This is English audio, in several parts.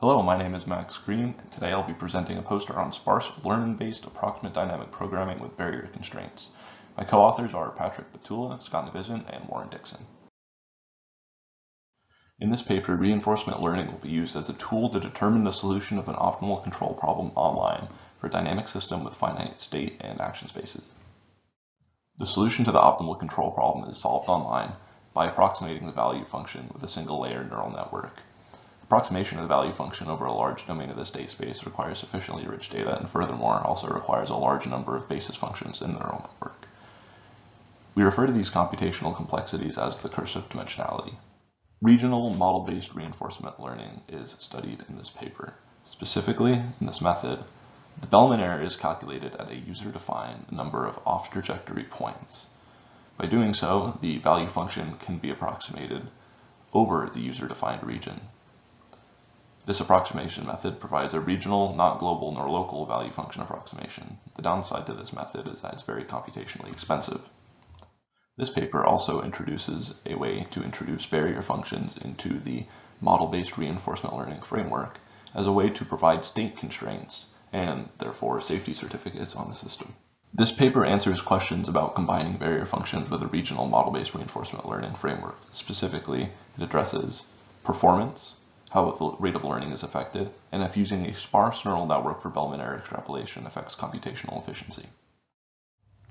Hello, my name is Max Green, and today I'll be presenting a poster on sparse, learning-based approximate dynamic programming with barrier constraints. My co-authors are Patrick Batula, Scott Navizin, and Warren Dixon. In this paper, reinforcement learning will be used as a tool to determine the solution of an optimal control problem online for a dynamic system with finite state and action spaces. The solution to the optimal control problem is solved online by approximating the value function with a single layer neural network. Approximation of the value function over a large domain of the state space requires sufficiently rich data, and furthermore also requires a large number of basis functions in the neural network. We refer to these computational complexities as the curse of dimensionality. Regional model-based reinforcement learning is studied in this paper. Specifically, in this method, the Bellman error is calculated at a user-defined number of off-trajectory points. By doing so, the value function can be approximated over the user-defined region. This approximation method provides a regional, not global nor local value function approximation. The downside to this method is that it's very computationally expensive. This paper also introduces a way to introduce barrier functions into the model-based reinforcement learning framework as a way to provide state constraints and therefore safety certificates on the system. This paper answers questions about combining barrier functions with a regional model-based reinforcement learning framework. Specifically, it addresses performance, how the rate of learning is affected, and if using a sparse neural network for Bellman error extrapolation affects computational efficiency.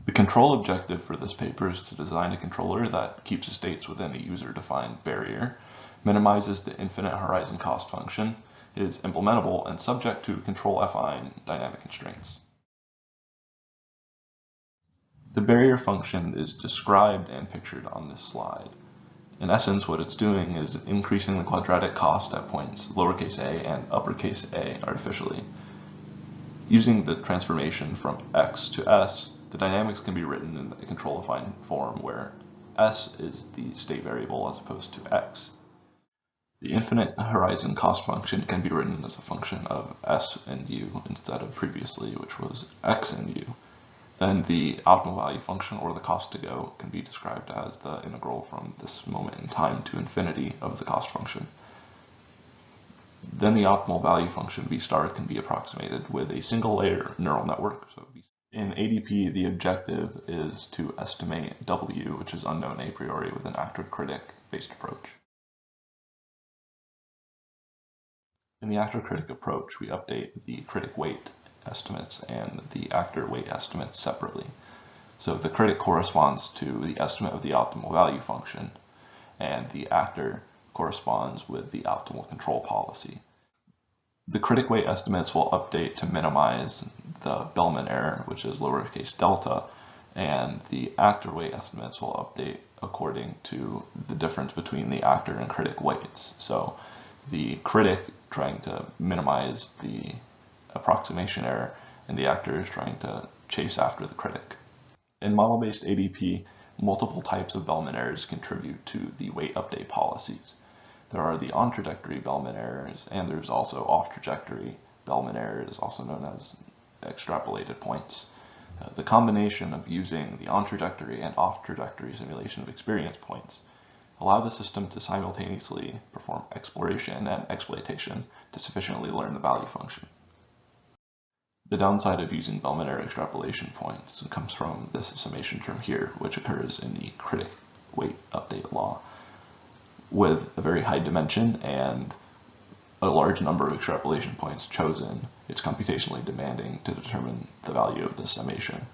The control objective for this paper is to design a controller that keeps the states within a user-defined barrier, minimizes the infinite horizon cost function, is implementable, and subject to control-affine dynamic constraints. The barrier function is described and pictured on this slide. In essence, what it's doing is increasing the quadratic cost at points lowercase a and uppercase a artificially. Using the transformation from x to s, the dynamics can be written in a control-affine form where s is the state variable as opposed to x. The infinite horizon cost function can be written as a function of s and u instead of previously, which was x and u. Then the optimal value function, or the cost to go, can be described as the integral from this moment in time to infinity of the cost function. Then the optimal value function v star can be approximated with a single layer neural network. So in ADP, the objective is to estimate W, which is unknown a priori, with an actor-critic based approach. In the actor-critic approach, we update the critic weight estimates and the actor weight estimates separately. So the critic corresponds to the estimate of the optimal value function, and the actor corresponds with the optimal control policy. The critic weight estimates will update to minimize the Bellman error, which is lowercase delta, and the actor weight estimates will update according to the difference between the actor and critic weights. So the critic trying to minimize the approximation error, and the actor is trying to chase after the critic. In model-based ADP, multiple types of Bellman errors contribute to the weight update policies. There are the on-trajectory Bellman errors, and there's also off-trajectory Bellman errors, also known as extrapolated points. The combination of using the on-trajectory and off-trajectory simulation of experience points allow the system to simultaneously perform exploration and exploitation to sufficiently learn the value function. The downside of using Bellman error extrapolation points comes from this summation term here, which occurs in the critic weight update law. With a very high dimension and a large number of extrapolation points chosen, it's computationally demanding to determine the value of this summation.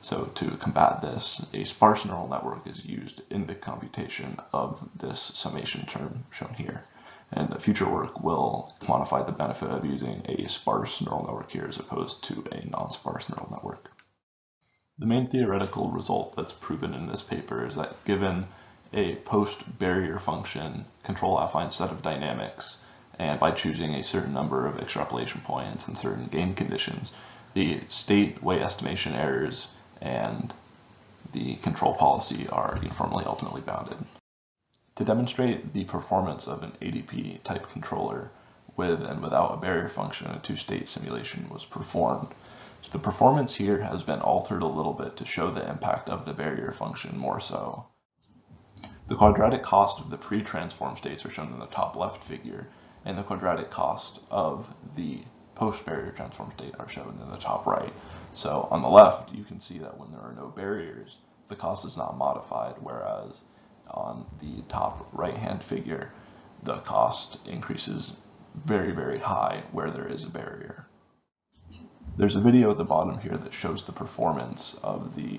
So to combat this, a sparse neural network is used in the computation of this summation term shown here. And the future work will quantify the benefit of using a sparse neural network here as opposed to a non-sparse neural network. The main theoretical result that's proven in this paper is that given a post-barrier function control-affine set of dynamics, and by choosing a certain number of extrapolation points and certain gain conditions, the state weight estimation errors and the control policy are uniformly ultimately bounded. To demonstrate the performance of an ADP type controller with and without a barrier function, a two-state simulation was performed. So the performance here has been altered a little bit to show the impact of the barrier function more so. The quadratic cost of the pre-transform states are shown in the top left figure, and the quadratic cost of the post-barrier transform state are shown in the top right. So on the left, you can see that when there are no barriers, the cost is not modified, whereas on the top right-hand figure, the cost increases very, very high where there is a barrier. There's a video at the bottom here that shows the performance of the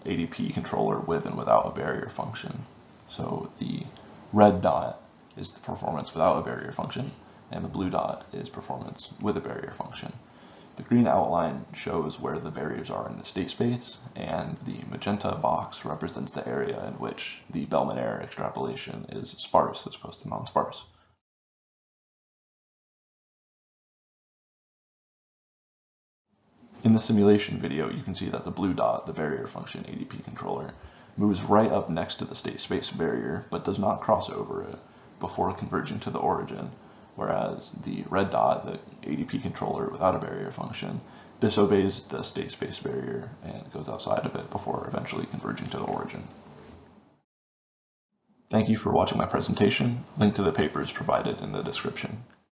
ADP controller with and without a barrier function. So the red dot is the performance without a barrier function, and the blue dot is performance with a barrier function. The green outline shows where the barriers are in the state space, and the magenta box represents the area in which the Bellman-Eyre extrapolation is sparse as opposed to non-sparse. In the simulation video, you can see that the blue dot, the barrier function ADP controller, moves right up next to the state space barrier, but does not cross over it before converging to the origin, whereas the red dot, the ADP controller without a barrier function, disobeys the state space barrier and goes outside of it before eventually converging to the origin. Thank you for watching my presentation. Link to the paper is provided in the description.